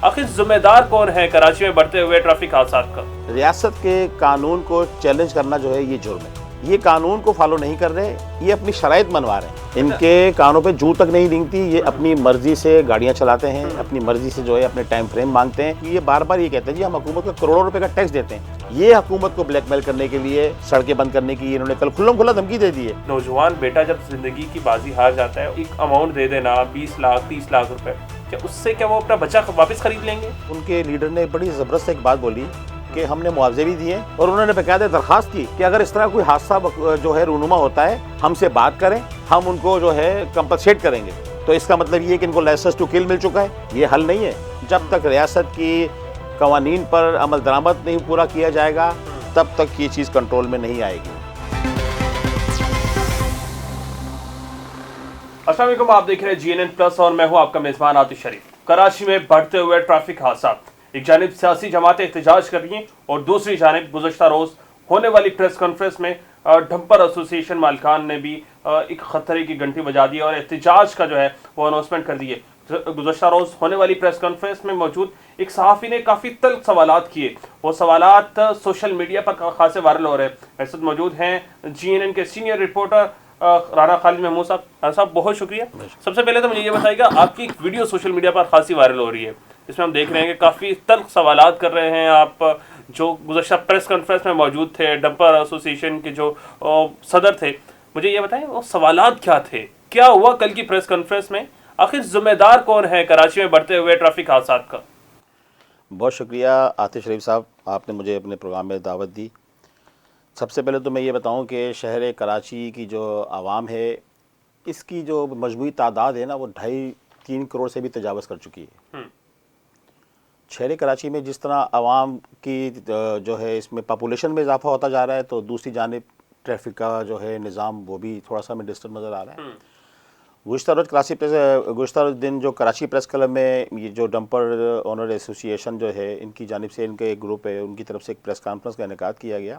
आखिर जिम्मेदार कौन है कराची में बढ़ते हुए ट्रैफिक हादसात का? रियासत के कानून को चैलेंज करना जो है ये जुर्म है। ये कानून को फॉलो नहीं कर रहे, ये अपनी शराइत मनवा रहे हैं। इनके कानों पे जू तक नहीं रेंगती, ये अपनी मर्जी से गाड़ियां चलाते हैं, अपनी मर्जी से जो है अपने टाइम फ्रेम मांगते हैं। ये बार बार ये कहते हैं जी हम हुकूमत को करोड़ों रुपए का टैक्स देते हैं। ये हुकूमत को ब्लैकमेल करने के लिए, सड़कें बंद करने की इन्होंने कल खुल्लम खुल्ला धमकी दे दी है। नौजवान बेटा जब जिंदगी की बाजी हार जाता है, एक अमाउंट दे देना 20 लाख 30 लाख रुपए, क्या उससे क्या वो अपना बच्चा वापस खरीद लेंगे? उनके लीडर ने बड़ी जबरदस्त एक बात बोली कि हमने मुआवजे भी दिए और उन्होंने बेकायदा दरखास्त की कि अगर इस तरह कोई हादसा जो है रूनुमा होता है हमसे बात करें, हम उनको जो है कंपनसेट करेंगे। तो इसका मतलब ये कि इनको लाइसेंस टू किल मिल चुका है। ये हल नहीं है। जब तक रियासत की कवानीन पर अमल दरामद नहीं पूरा किया जाएगा तब तक ये चीज़ कंट्रोल में नहीं आएगी। अस्सलाम वालेकुम, आप देख रहे हैं GNN प्लस और मैं हूं आपका मेजबान आतिश शरीफ। कराची में बढ़ते हुए ट्रैफिक हादसा, एक जानिब सियासी जमातें एहतजाज कर रही हैं और दूसरी जानिब गुज़श्ता रोज़ होने वाली प्रेस कॉन्फ्रेंस में डंपर एसोसिएशन मालिकान ने भी एक खतरे की घंटी बजा दी और एहतजाज का जो है वो अनाउंसमेंट कर दी है। गुज़श्ता रोज़ होने वाली प्रेस कॉन्फ्रेंस में मौजूद एक सहाफ़ी ने काफ़ी तल्ख सवालात किए। वो सवालात सोशल मीडिया पर खासे वायरल हो रहे हैं। ऐसे मौजूद हैं GNN के सीनियर रिपोर्टर राना खालिद महमूद साहब। राना साहब बहुत शुक्रिया। सबसे पहले तो मुझे ये बताइएगा, आपकी एक वीडियो सोशल मीडिया पर खासी वायरल हो रही है, इसमें हम देख रहे हैं कि काफ़ी तल्ख सवालात कर रहे हैं आप, जो गुज़श्ता प्रेस कॉन्फ्रेंस में मौजूद थे, डंपर एसोसिएशन के जो सदर थे। मुझे ये बताएं वो सवालात क्या थे, क्या हुआ कल की प्रेस कॉन्फ्रेंस में, आखिर जिम्मेदार कौन है कराची में बढ़ते हुए ट्रैफिक हादसात का? बहुत शुक्रिया आतिश शरीफ साहब, आपने मुझे अपने प्रोग्राम में दावत दी। सबसे पहले तो मैं ये बताऊं कि शहर कराची की जो आवाम है, इसकी जो मजमूई तादाद है ना, वो 2.5-3 करोड़ से भी तजावज़ कर चुकी है। शहर कराची में जिस तरह आवाम की जो है इसमें पॉपुलेशन में इजाफा होता जा रहा है, तो दूसरी जानिब ट्रैफिक का जो है निज़ाम वो भी थोड़ा सा में डिस्टर्ब नज़र आ रहा है। गुज़श्ता दिन जो कराची प्रेस क्लब में ये जो डंपर ओनर एसोसिएशन जो है, इनकी जानिब से इनका एक ग्रुप है, उनकी तरफ से एक प्रेस कॉन्फ्रेंस का इनेकाद किया गया।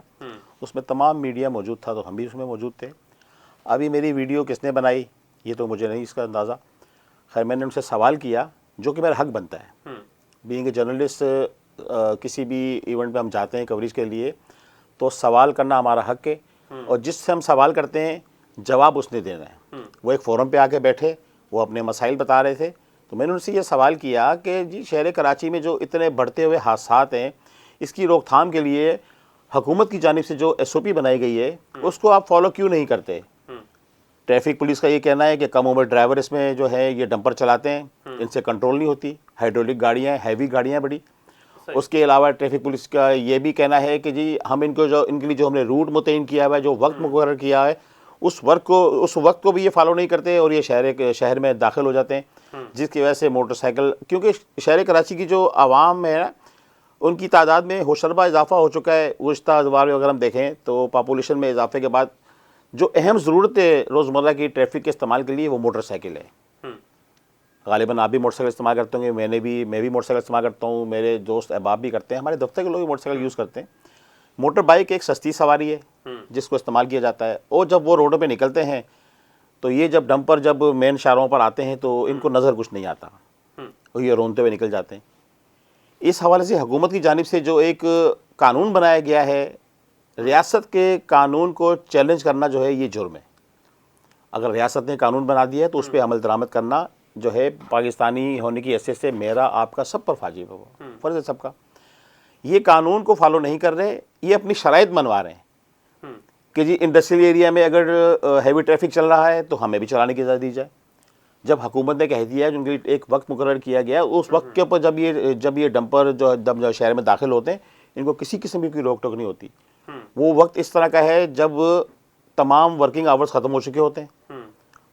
उसमें तमाम मीडिया मौजूद था, तो हम भी उसमें मौजूद थे। अभी मेरी वीडियो किसने बनाई ये तो मुझे नहीं इसका अंदाज़ा। खैर, मैंने उनसे सवाल किया जो कि मेरा हक बनता है। बीइंग ए जर्नलिस्ट, किसी भी इवेंट में हम जाते हैं कवरेज के लिए, तो सवाल करना हमारा हक है और जिससे हम सवाल करते हैं जवाब उसने देना है। वो एक फोरम पे आके बैठे, वो अपने मसाइल बता रहे थे, तो मैंने उनसे ये सवाल किया कि जी शहर कराची में जो इतने बढ़ते हुए हादसात हैं, इसकी रोकथाम के लिए हुकूमत की जानिब से जो SOP बनाई गई है उसको आप फॉलो क्यों नहीं करते? ट्रैफिक पुलिस का ये कहना है कि कम उम्र ड्राइवर इसमें जो है ये डंपर चलाते हैं, इनसे कंट्रोल नहीं होती, हाइड्रोलिक गाड़ियाँ, हैवी गाड़ियाँ बड़ी। उसके अलावा ट्रैफिक पुलिस का ये भी कहना है कि जी हम इनके लिए जो हमने रूट मुतय्यन किया हुआ है, जो वक्त मुकर्रर किया है, उस वक्त को भी ये फॉलो नहीं करते और ये शहर में दाखिल हो जाते हैं, जिसकी वजह से मोटरसाइकिल, क्योंकि शहर कराची की जो आवाम है ना, उनकी तादाद में होशरबा इजाफा हो चुका है। गुज़श्ता अदवार में अगर हम देखें तो पॉपुलेशन में इजाफे के बाद जो अहम ज़रूरत है रोज़मर्रा की ट्रैफिक के इस्तेमाल के लिए, वो मोटरसाइकिल है। गालिबन आप भी मोटरसाइकिल इस्तेमाल करते होंगे, मैं भी मोटरसाइकिल इस्तेमाल करता हूँ, मेरे दोस्त अहबाब भी करते हैं, हमारे दफ्तर के लोग भी मोटरसाइकिल यूज़ करते हैं। मोटर बाइक एक सस्ती सवारी है जिसको इस्तेमाल किया जाता है, और जब वो रोडों पे निकलते हैं तो ये जब डंपर जब मेन शाहरों पर आते हैं तो इनको नज़र कुछ नहीं आता और ये रोनते हुए निकल जाते हैं। इस हवाले से हुकूमत की जानिब से जो एक कानून बनाया गया है, रियासत के कानून को चैलेंज करना जो है ये जुर्म है। अगर रियासत ने कानून बना दिया है तो उस पर अमल दरामद करना जो है पाकिस्तानी होने की हैसियत से मेरा आपका सब पर वाजिब है, वो फ़र्ज़ है सबका। ये कानून को फॉलो नहीं कर रहे, ये अपनी शराइत मनवा रहे हैं कि जी इंडस्ट्रियल एरिया में अगर हैवी ट्रैफिक चल रहा है तो हमें भी चलाने की इजाज़त दी जाए। जब हुकूमत ने कह दिया है, उनके लिए एक वक्त मुकर्रर किया गया, उस वक्त के ऊपर जब ये डंपर जो शहर में दाखिल होते हैं, इनको किसी किस्म की रोक टोक नहीं होती। वो वक्त इस तरह का है जब तमाम वर्किंग आवर्स ख़त्म हो चुके होते हैं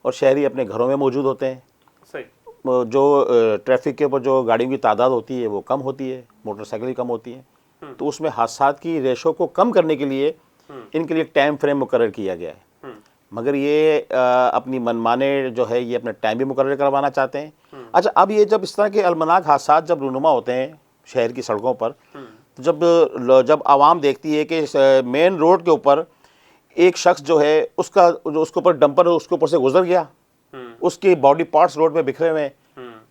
और शहरी अपने घरों में मौजूद होते हैं। जो ट्रैफिक के ऊपर जो गाड़ियों की तादाद होती है वो कम होती है, मोटरसाइकिल भी कम होती हैं, तो उसमें हादसात की रेशो को कम करने के लिए इनके लिए एक टाइम फ्रेम मुकर्रर किया गया है। मगर ये अपनी मनमाने जो है ये अपना टाइम भी मुकर्रर करवाना चाहते हैं। अच्छा, अब ये जब इस तरह के अलमनाक हादसात जब रूनुमा होते हैं शहर की सड़कों पर, तो जब आवाम देखती है कि मेन रोड के ऊपर एक शख्स जो है उसके ऊपर डंपर उसके ऊपर से गुजर गया, उसके बॉडी पार्ट्स रोड पे बिखरे हुए हैं,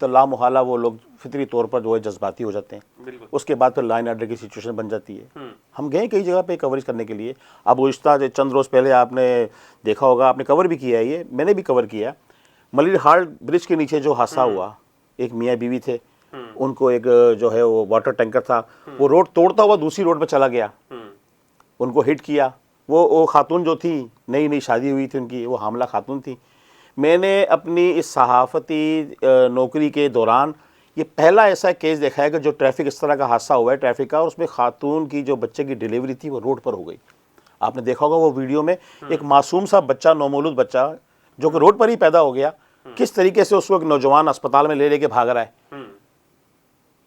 तो लामोहला वो लोग फितरी तौर पर जो है जज्बाती हो जाते हैं। बिल्कुल। उसके बाद फिर लाइन ऑर्डर की सिचुएशन बन जाती है। हम गए कई जगह पे कवरेज करने के लिए। अब गुज़िश्ता चंद रोज़ पहले आपने देखा होगा, आपने कवर भी किया है, ये मैंने भी कवर किया। मलिर हाल्ट ब्रिज के नीचे जो हादसा हुआ, एक मियाँ बीवी थे, उनको एक जो है वो वाटर टैंकर था, वो रोड तोड़ता हुआ दूसरी रोड पर चला गया, उनको हिट किया। वो खातून जो थी, नई नई शादी हुई थी उनकी, वो हामला खातून थी। मैंने अपनी इस सहाफ़ती नौकरी के दौरान ये पहला ऐसा केस देखा है कि जो ट्रैफिक इस तरह का हादसा हुआ है ट्रैफिक का, और उसमें खातून की जो बच्चे की डिलीवरी थी वो रोड पर हो गई। आपने देखा होगा वो वीडियो में, एक मासूम सा बच्चा, नौमौलूद बच्चा जो कि रोड पर ही पैदा हो गया, किस तरीके से उसको एक नौजवान अस्पताल में ले लेके भाग रहा है,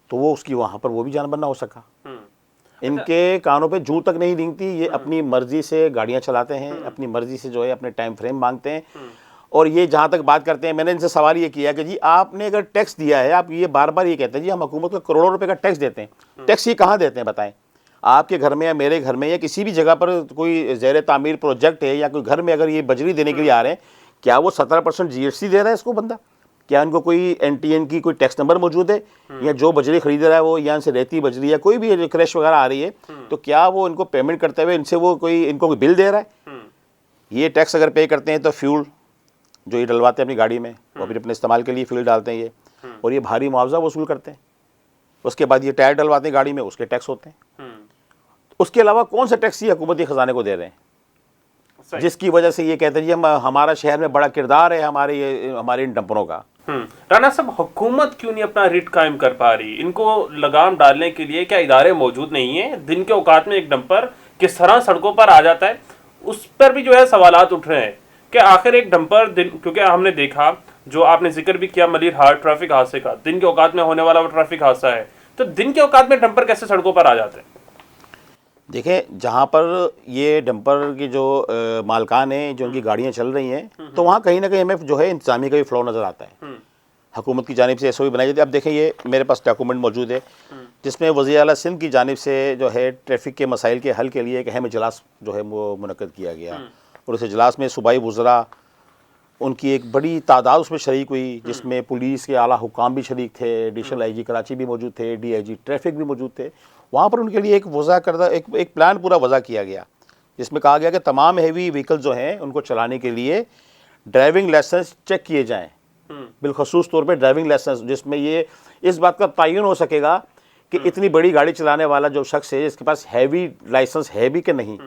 तो वो उसकी वहाँ पर वो भी जान बना हो सका। इनके कानों पे जूं तक नहीं रेंगती, ये अपनी मर्जी से गाड़ियाँ चलाते हैं, अपनी मर्जी से जो है अपने टाइम फ्रेम मांगते हैं। और ये जहाँ तक बात करते हैं, मैंने इनसे सवाल ये किया कि जी आपने अगर टैक्स दिया है, आप ये बार बार ये कहते हैं जी हम हुकूमत को करोड़ों रुपए का टैक्स देते हैं, टैक्स ये कहाँ देते हैं बताएं? आपके घर में या मेरे घर में या किसी भी जगह पर कोई ज़ेर तामीर प्रोजेक्ट है या कोई घर में अगर ये बजरी देने के लिए आ रहे हैं, क्या वो 17% GST दे रहा है इसको बंदा? क्या इनको कोई NTN की कोई टैक्स नंबर मौजूद है? या जो बजरी खरीद रहा है वो यहाँ से रहती बजरी या कोई भी क्रैश वगैरह आ रही है, तो क्या वो इनको पेमेंट करते हुए इनसे वो इनको कोई बिल दे रहा है? ये टैक्स अगर पे करते हैं तो फ्यूल जो ये डलवाते हैं अपनी गाड़ी में, वो भी अपने इस्तेमाल के लिए फ्यूल डालते हैं ये, और ये भारी मुआवजा वसूल करते हैं। उसके बाद ये टायर डलवाते हैं गाड़ी में, उसके टैक्स होते हैं। उसके अलावा कौन सा टैक्स ये हुकूमती खजाने को दे रहे हैं, जिसकी वजह से ये कहते हैं जी हमारा शहर में बड़ा किरदार है हमारे इन डंपरों का। राणा साहब, हुकूमत क्यों नहीं अपना रिट कायम कर पा रही? इनको लगाम डालने के लिए क्या इदारे मौजूद नहीं है? दिन के औकात में एक डंपर किस तरह सड़कों पर आ जाता है, उस पर भी जो है सवालात उठ रहे हैं कि आखिर एक डंपर दिन, क्योंकि हमने देखा जो आपने जिक्र भी किया मलिर हाल्ट ट्रैफिक हादसे का, दिन के औकात में होने वाला वो ट्रैफिक हादसा है, तो दिन के औकात में डंपर कैसे सड़कों पर आ जाते हैं? देखें, जहाँ पर ये डंपर की जो मालकान हैं, जो उनकी गाड़ियाँ चल रही हैं, तो वहाँ कहीं ना कहीं हमें जो है इंतजामी का भी फ्लो नज़र आता है। हुकूमत की जानिब से SOP बनाई जाती है। अब देखें, ये मेरे पास डॉक्यूमेंट मौजूद है जिसमें वज़ीर आला सिंध की जानिब से जो है ट्रैफिक के मसाइल के हल के लिए एक अहम इजलास जो है वो मुनक़्क़द किया गया, और उस इजलास में सूबाई वज़रा उनकी एक बड़ी तादाद उसमें शरीक हुई, जिसमें पुलिस के आला हुकाम भी शरीक थे, एडिशनल IG कराची भी मौजूद थे, DIG ट्रैफिक भी मौजूद थे। वहाँ पर उनके लिए एक वज़ा करदा एक प्लान पूरा वज़ा किया गया, जिसमें कहा गया कि तमाम हैवी व्हीकल जो हैं उनको चलाने के लिए ड्राइविंग लाइसेंस चेक किए जाएँ, बिलखसूस तौर पे ड्राइविंग लाइसेंस, जिसमें ये इस बात का तयन हो सकेगा कि इतनी बड़ी गाड़ी चलाने वाला जो शख्स है इसके पास हैवी लाइसेंस है भी कि नहीं।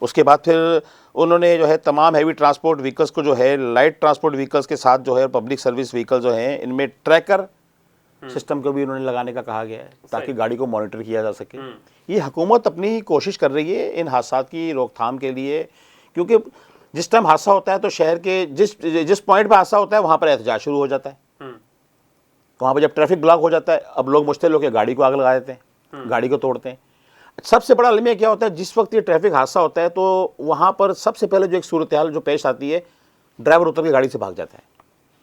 उसके बाद फिर उन्होंने जो है तमाम हैवी ट्रांसपोर्ट व्हीकल्स को जो है लाइट ट्रांसपोर्ट व्हीकल्स के साथ जो है पब्लिक सर्विस व्हीकल जो हैं इनमें ट्रैकर सिस्टम को भी उन्होंने लगाने का कहा गया है, ताकि गाड़ी को मॉनिटर किया जा सके। ये हुकूमत अपनी कोशिश कर रही है इन हादसात की रोकथाम के लिए, क्योंकि जिस टाइम हादसा होता है तो शहर के जिस पॉइंट पर हादसा होता है वहाँ पर एहतजाज शुरू हो जाता है। वहाँ पर जब ट्रैफिक ब्लॉक हो जाता है, अब लोग मुश्तिल होकर गाड़ी को आग लगा देते हैं, गाड़ी को तोड़ते हैं। सबसे बड़ा अलमिया क्या होता है, जिस वक्त ये ट्रैफिक हादसा होता है तो वहाँ पर सबसे पहले जो एक सूरत हाल जो पेश आती है, ड्राइवर उतर के गाड़ी से भाग जाता है।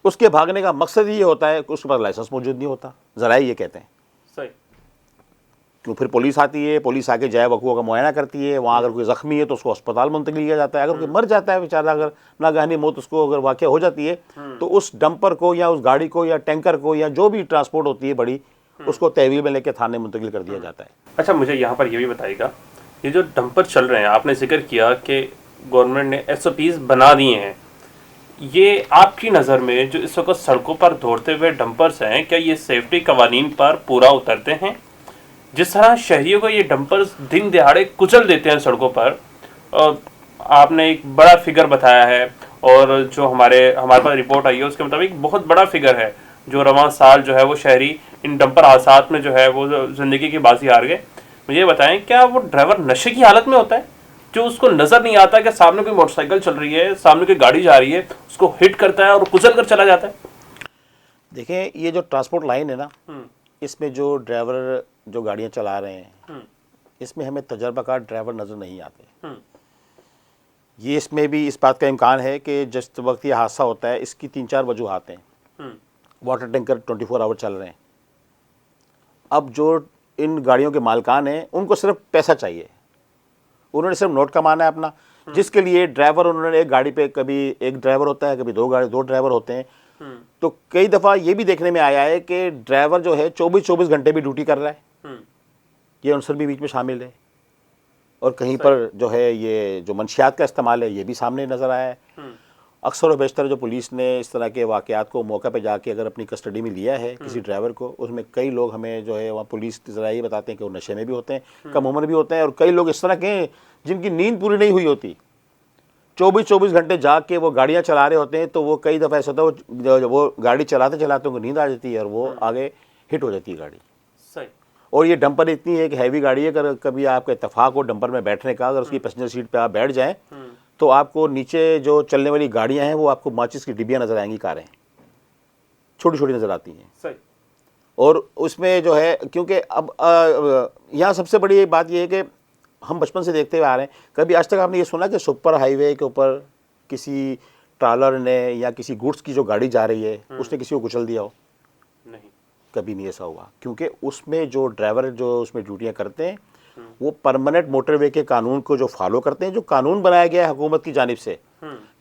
उसके भागने का मकसद ये होता है कि उसके पास लाइसेंस मौजूद नहीं होता, ज़रा ये कहते हैं। सही। क्यों फिर पुलिस आती है, पुलिस आके जाए वकूआ का मुआयना करती है, वहाँ अगर कोई ज़ख्मी है तो उसको अस्पताल मुंतकिल किया जाता है, अगर कोई मर जाता है बेचारा, अगर नागहानी मौत उसको अगर वाक़या हो जाती है तो उस डंपर को या उस गाड़ी को या टैंकर को या जो भी ट्रांसपोर्ट होती है बड़ी, उसको तहवील में लेकर थाने मुंतकिल कर दिया जाता है। अच्छा, मुझे यहाँ पर ये भी बताइएगा, ये जो डंपर चल रहे हैं, आपने जिक्र किया कि गवर्नमेंट ने SOPs बना दिए हैं, ये आपकी नज़र में जो इस वक्त सड़कों पर दौड़ते हुए डंपर्स हैं, क्या ये सेफ्टी कवानीन पर पूरा उतरते हैं? जिस तरह शहरियों को ये डंपर्स दिन दिहाड़े कुचल देते हैं सड़कों पर, आपने एक बड़ा फिगर बताया है, और जो हमारे पास रिपोर्ट आई है उसके मुताबिक बहुत बड़ा फिगर है, जो रवां साल जो है वो शहरी इन डंपर हादसात में जो है वो ज़िंदगी की बाजी हार गए। मुझे बताएं, क्या वो ड्राइवर नशे की हालत में होता है, जो उसको नज़र नहीं आता कि सामने कोई मोटरसाइकिल चल रही है, सामने कोई गाड़ी जा रही है, उसको हिट करता है और कुचल कर चला जाता है? देखें, ये जो ट्रांसपोर्ट लाइन है ना, इसमें जो ड्राइवर जो गाड़ियाँ चला रहे हैं, इसमें हमें तजर्बाकार ड्राइवर नज़र नहीं आते। ये इसमें भी इस बात का इम्कान है कि जिस वक्त ये हादसा होता है, इसकी 3-4 वजूहात हैं। वाटर टैंकर 24 आवर चल रहे हैं। अब जो इन गाड़ियों के मालकान हैं उनको सिर्फ पैसा चाहिए, उन्होंने सिर्फ नोट कमाना है अपना, जिसके लिए ड्राइवर, उन्होंने एक गाड़ी पे कभी एक ड्राइवर होता है, कभी दो ड्राइवर होते हैं, तो कई दफ़ा ये भी देखने में आया है कि ड्राइवर जो है 24-24 घंटे भी ड्यूटी कर रहा है, ये अनसर भी बीच में शामिल है। और कहीं पर जो है ये जो मंशियात का इस्तेमाल है ये भी सामने नज़र आया है। अक्सर और बेशतर जो पुलिस ने इस तरह के वाक़यात को मौके पे जाके अगर अपनी कस्टडी में लिया है किसी ड्राइवर को, उसमें कई लोग हमें जो है वहाँ पुलिस ज़रा ये बताते हैं कि वो नशे में भी होते हैं, कम उम्र भी होते हैं, और कई लोग इस तरह के हैं जिनकी नींद पूरी नहीं हुई होती, 24-24 घंटे जाग के वो गाड़ियाँ चला रहे होते हैं। तो वो कई दफ़ा ऐसा होता है वो गाड़ी चलाते चलाते उनको नींद आ जाती है और वो आगे हिट हो जाती है गाड़ी। सही। और ये डंपर इतनी है कि हैवी गाड़ी है, अगर कभी आपका इत्तेफाक हो डंपर में बैठने का, अगर उसकी पैसेंजर सीट पे आप बैठ जाएं तो आपको नीचे जो चलने वाली गाड़ियां हैं वो आपको माचिस की डिब्बियां नजर आएंगी, कारें छोटी छोटी नजर आती हैं। सही। और उसमें जो है क्योंकि अब यहाँ सबसे बड़ी बात ये है कि हम बचपन से देखते हुए आ रहे हैं, कभी आज तक आपने ये सुना कि सुपर हाईवे के ऊपर किसी ट्रालर ने या किसी गुड्स की जो गाड़ी जा रही है उसने किसी को कुचल दिया हो? नहीं, कभी नहीं ऐसा हुआ, क्योंकि उसमें जो ड्राइवर जो उसमें ड्यूटियाँ करते हैं वो परमानेंट मोटरवे के कानून को जो फॉलो करते हैं, जो कानून बनाया गया है हुकूमत की जानिब से।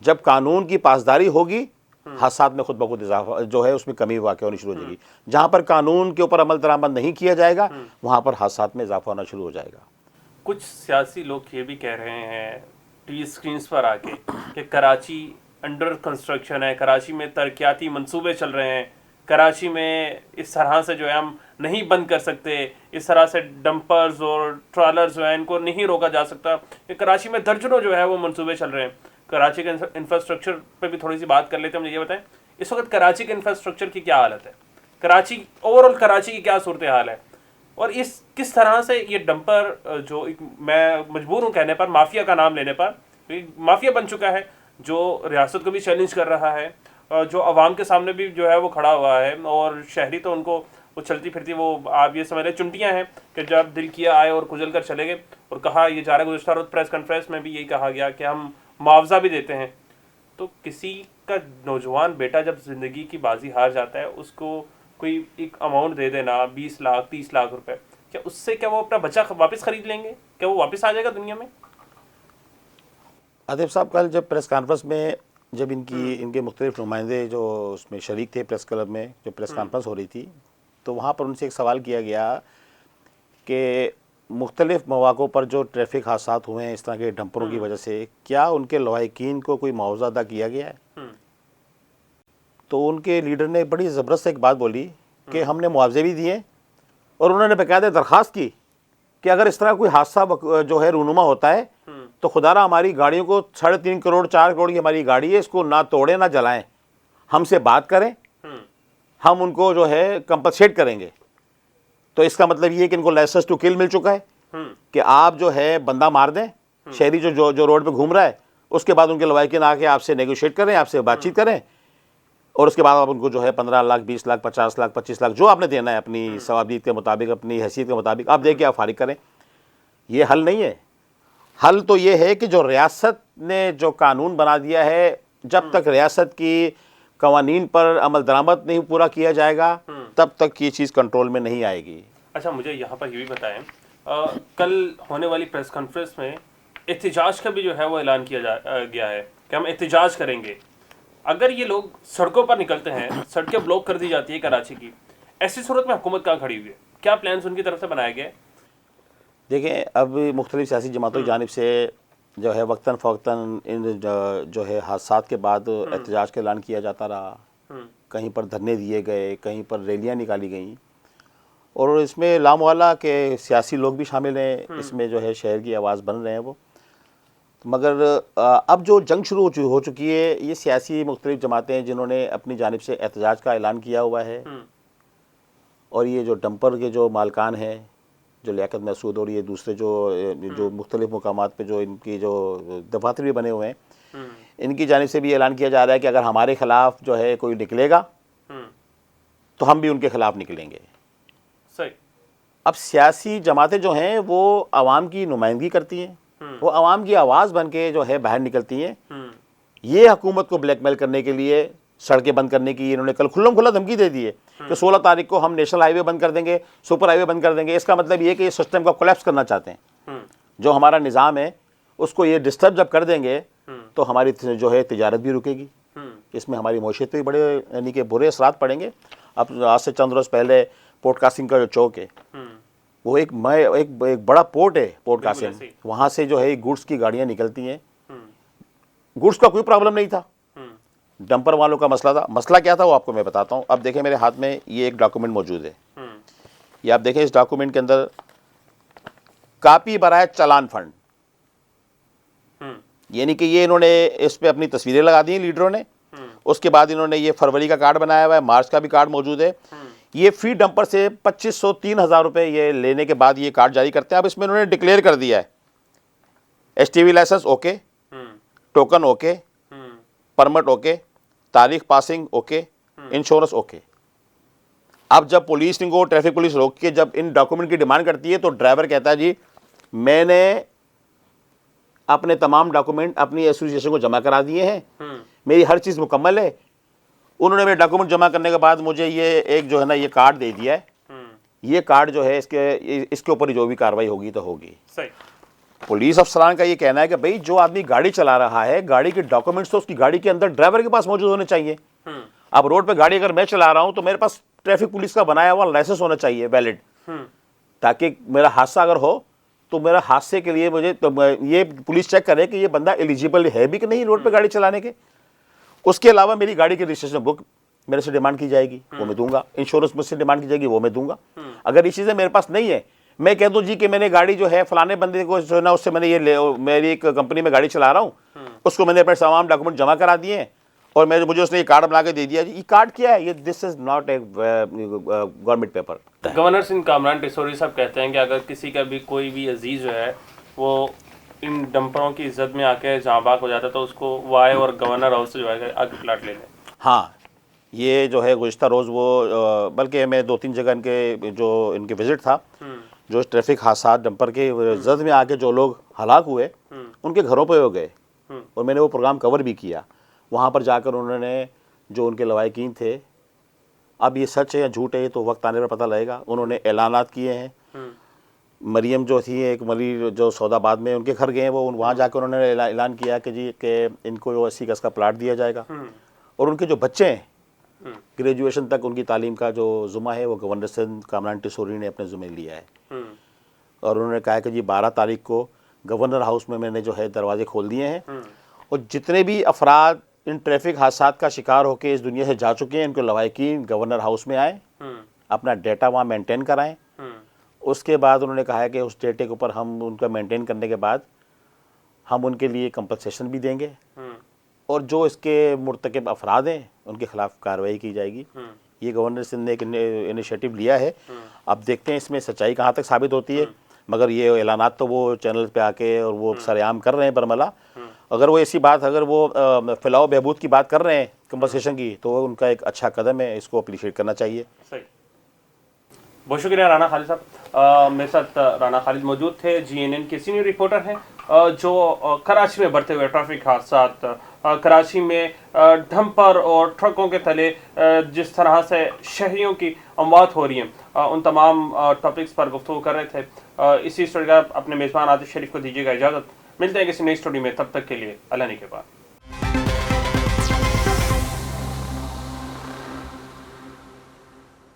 जब कानून की पासदारी होगी हादसात में खुद ब खुद इजाफा जो है उसमें कमी वाक़या होनी शुरू हो जाएगी। जहाँ पर कानून के ऊपर अमल दरामद नहीं किया जाएगा वहाँ पर हादसात में इजाफा होना शुरू हो जाएगा। कुछ सियासी लोग ये भी कह रहे हैं टीवी स्क्रीन पर आके कि कराची अंडर कंस्ट्रक्शन है, कराची में तरक्याती मंसूबे चल रहे हैं, कराची में इस तरह से जो है हम नहीं बंद कर सकते, इस तरह से डंपर्स और ट्रॉलर्स जो है इनको नहीं रोका जा सकता, कि कराची में दर्जनों जो है वो मंसूबे चल रहे हैं। कराची के इंफ्रास्ट्रक्चर पे भी थोड़ी सी बात कर लेते हैं। मुझे ये बताएं इस वक्त कराची के इंफ्रास्ट्रक्चर की क्या हालत है, कराची ओवरऑल कराची की क्या सूरत हाल है, और इस किस तरह से ये डंपर जो मैं मजबूर हूँ कहने पर, माफिया का नाम लेने पर, माफिया बन चुका है, जो रियासत को भी चैलेंज कर रहा है, जो आवाम के सामने भी जो है वो खड़ा हुआ है, और शहरी तो उनको वो चलती फिरती वो आप ये समझ रहे चुंटियाँ हैं कि जब दिल किया आए और कुचल कर चले गए। और कहा ये जा रहा गुज़श्ता रोज़ प्रेस कॉन्फ्रेंस में भी यही कहा गया कि हम मुआवजा भी देते हैं। तो किसी का नौजवान बेटा जब ज़िंदगी की बाजी हार जाता है उसको कोई एक अमाउंट दे देना 20 लाख 30 लाख रुपए, क्या उससे क्या वो अपना बच्चा वापस खरीद लेंगे? क्या वो वापस आ जाएगा दुनिया में? आतिफ साहब कल जब प्रेस कॉन्फ्रेंस में जब इनके मुख्तलिफ नुमाइंदे जो उसमें शरीक थे प्रेस क्लब में जो प्रेस कॉन्फ्रेंस हो रही थी, तो वहाँ पर उनसे एक सवाल किया गया कि मुख्तलिफ मौक़ों पर जो ट्रैफिक हादसात हुए हैं इस तरह के डंपरों की वजह से, क्या उनके लवाहिकीन को कोई मुआवजा अदा किया गया है? तो उनके लीडर ने बड़ी ज़बरदस्त एक बात बोली कि हमने मुआवजे भी दिए, और उन्होंने बाकायदा दरख्वास्त की कि अगर इस तरह कोई हादसा जो है रूनुमा होता है तो खुदारा हमारी गाड़ियों को 3.5 करोड़ 4 करोड़ की हमारी गाड़ी है, इसको ना तोड़ें ना जलाएं, हमसे बात करें, हम उनको जो है कंपनसेट करेंगे। तो इसका मतलब ये है कि इनको लाइसेंस टू किल मिल चुका है कि आप जो है बंदा मार दें, शहरी जो रोड पे घूम रहा है, उसके बाद उनके लवाहिकीन आके आपसे नेगोशिएट करें, आपसे बातचीत करें, और उसके बाद आप उनको जो है 15 लाख 20 लाख 50 लाख 25 लाख जो आपने देना है अपनी सवाबदीद के मुताबिक, अपनी हैसियत के मुताबिक आप दे के आप फारिग करें। ये हल नहीं है। हल तो ये है कि जो रियासत ने जो कानून बना दिया है, जब तक रियासत की कवानीन पर अमल दरामद नहीं पूरा किया जाएगा तब तक ये चीज़ कंट्रोल में नहीं आएगी। अच्छा, मुझे यहाँ पर ये भी बताएं, कल होने वाली प्रेस कॉन्फ्रेंस में एहतिजाज का भी जो है वो ऐलान किया गया है कि हम एहतिजाज करेंगे। अगर ये लोग सड़कों पर निकलते हैं, सड़कें ब्लॉक कर दी जाती है कराची की, ऐसी सूरत में हुकूमत कहाँ खड़ी हुई है? क्या प्लान्स उनकी तरफ से बनाए गए? देखें, अब मुख्तलिफ सियासी जमातों की जानिब से जो है वक्तन फ़वक्तन इन जो है हादसात के बाद एहतजाज का ऐलान किया जाता रहा, कहीं पर धरने दिए गए, कहीं पर रैलियाँ निकाली गईं, और इसमें लामवाला के सियासी लोग भी शामिल हैं, इसमें जो है शहर की आवाज़ बन रहे हैं वो। मगर अब जो जंग शुरू हो चुकी है, ये सियासी मुख्तलिफ जमातें जिन्होंने अपनी जानिब से एहतजाज का ऐलान किया हुआ है, और ये जो डंपर के जो मालकान हैं, जो लियाकत महसूद और ये दूसरे जो मुख्तलिफ मुकामात पे जो इनकी जो दफातर भी बने हुए हैं, इनकी जानिब से भी ऐलान किया जा रहा है कि अगर हमारे ख़िलाफ़ जो है कोई निकलेगा तो हम भी उनके ख़िलाफ़ निकलेंगे। सही। अब सियासी जमातें जो हैं वो आवाम की नुमाइंदगी करती हैं, वो आवाम की आवाज़ बन के जो है बाहर निकलती हैं। ये हुकूमत को ब्लैकमेल करने के लिए सड़कें बंद करने की इन्होंने कल खुल्लम खुल्ला धमकी दे दी है कि 16 तारीख को हम नेशनल हाईवे बंद कर देंगे, सुपर हाईवे बंद कर देंगे। इसका मतलब ये कि ये सिस्टम का कोलैप्स करना चाहते हैं। जो हमारा निज़ाम है उसको ये डिस्टर्ब जब कर देंगे तो हमारी जो है तिजारत भी रुकेगी, इसमें हमारी मईशत पे भी बड़े यानी कि बुरे असरात पड़ेंगे। अब आज से चंद रोज़ पहले पोर्ट कासिम का जो चौक है वो एक बड़ा पोर्ट है, पोर्ट कासिम। वहाँ से जो है गुड्स की गाड़ियाँ निकलती हैं। गुड्स का कोई प्रॉब्लम नहीं था, डंपर वालों का मसला था। मसला क्या था वो आपको मैं बताता हूँ। अब देखें मेरे हाथ में ये एक डॉक्यूमेंट मौजूद है, ये आप देखें। इस डॉक्यूमेंट के अंदर कापी बराए चालान फंड, यानी कि ये इन्होंने इस पे अपनी तस्वीरें लगा दी हैं लीडरों ने। उसके बाद इन्होंने ये फरवरी का कार्ड बनाया हुआ है, मार्च का भी कार्ड मौजूद है। ये फी डंपर से 2500-3000 रुपये ये लेने के बाद ये कार्ड जारी करते हैं। अब इसमें इन्होंने डिक्लेयर कर दिया है STV license okay, token okay, permit okay, तारीख पासिंग ओके, इंश्योरेंस ओके। अब जब पुलिस इनको ट्रैफिक पुलिस रोक के जब इन डॉक्यूमेंट की डिमांड करती है तो ड्राइवर कहता है जी मैंने अपने तमाम डॉक्यूमेंट अपनी एसोसिएशन को जमा करा दिए हैं, मेरी हर चीज़ मुकम्मल है। उन्होंने मेरे डॉक्यूमेंट जमा करने के बाद मुझे ये एक जो है ना ये कार्ड दे दिया है, ये कार्ड जो है इसके ऊपर जो भी कार्रवाई होगी तो होगी। सही। पुलिस अफसरान का ये कहना है कि भाई जो आदमी गाड़ी चला रहा है, गाड़ी के डॉक्यूमेंट्स तो उसकी गाड़ी के अंदर ड्राइवर के पास मौजूद होने चाहिए। अब रोड पे गाड़ी अगर मैं चला रहा हूं तो मेरे पास ट्रैफिक पुलिस का बनाया हुआ लाइसेंस होना चाहिए वैलिड, ताकि मेरा हादसा अगर हो तो मेरा हादसे के लिए मुझे तो ये पुलिस चेक करे कि ये बंदा एलिजिबल है भी कि नहीं रोड पे गाड़ी चलाने के। उसके अलावा मेरी गाड़ी की रजिस्ट्रेशन बुक मेरे से डिमांड की जाएगी, वो मैं दूंगा। इंश्योरेंस मुझसे डिमांड की जाएगी, वो मैं दूंगा। अगर ये चीज़ें मेरे पास नहीं है, मैं कह दूं जी कि मैंने गाड़ी जो है फलाने बंदे को जो है ना उससे मैंने मेरी एक कंपनी में गाड़ी चला रहा हूँ, उसको मैंने अपने तमाम डॉक्यूमेंट जमा करा दिए हैं और मुझे उसने ये कार्ड बना के दे दिया। ये कार्ड क्या है? ये this is not a government paper. Governor Singh Kamran Tessori साहब कहते हैं कि अगर किसी का भी कोई भी अजीज जो है वो इन डंपरों की इज्जत में आके जहाँ बाग हो जाता है तो उसको वो आए और गवर्नर हाउस से जो है आगे प्लाट ले लें। हाँ, ये जो है गुज़िश्ता रोज़ वो बल्कि मैं 2-3 जगह इनके विजिट था, जो ट्रैफिक हादसा डंपर के जद में आके जो लोग हलाक हुए उनके घरों पे हो गए और मैंने वो प्रोग्राम कवर भी किया। वहाँ पर जाकर उन्होंने जो उनके लवाहिकीन थे, अब ये सच है या झूठ है ये तो वक्त आने पर पता लगेगा, उन्होंने ऐलानात किए हैं। मरियम जो थी एक मरी जो सौदाबाद में उनके घर गए, वो वहाँ जाकर उन्होंने ऐलान किया कि जी कि इनको 80 गज का प्लाट दिया जाएगा और उनके जो बच्चे हैं ग्रेजुएशन तक उनकी तालीम का जो जुम्मा है वो गवर्नर सिंह कामरान टिसोरी ने अपने ज़िम्मे लिया है। और उन्होंने कहा कि जी 12 तारीख को गवर्नर हाउस में मैंने जो है दरवाजे खोल दिए हैं और जितने भी अफराद इन ट्रैफिक हादसा का शिकार होकर इस दुनिया से जा चुके हैं उनको लवाहिकीन गवर्नर हाउस में आए, अपना डेटा वहाँ मेंटेन कराएं। उसके बाद उन्होंने कहा है कि उस डेटे के ऊपर हम उनका मेंटेन करने के बाद हम उनके लिए कंपनसेशन भी देंगे और जो इसके मुर्तकब अफराद हैं उनके खिलाफ कार्रवाई की जाएगी। ये गवर्नर सिंह ने एक इनिशिएटिव लिया है। अब देखते हैं इसमें सच्चाई कहाँ तक साबित होती है, मगर ये ऐलानात तो वो चैनल पे आके और वो सरेआम कर रहे हैं बरमला। अगर वो ऐसी बात अगर वो फैलाव बहबूद की बात कर रहे हैं कंपनसेशन की तो उनका एक अच्छा कदम है, इसको अप्रिशिएट करना चाहिए। सही, बहुत शुक्रिया राना खालिद साहब। मेरे साथ राना खालिद मौजूद थे, GNN के सीनियर रिपोर्टर हैं, जो कराची में बढ़ते हुए ट्रैफिक हादसा, कराची में डंपर और ट्रकों के तले जिस तरह से शहरियों की अमवात हो रही हैं, उन तमाम टॉपिक्स पर गुफ्तगू कर रहे थे। इसी स्टोरी का अपने मेज़बान आतिश शरीफ को दीजिएगा इजाज़त। मिलते हैं किसी नई स्टोरी में, तब तक के लिए अल्लाह ने के बाद।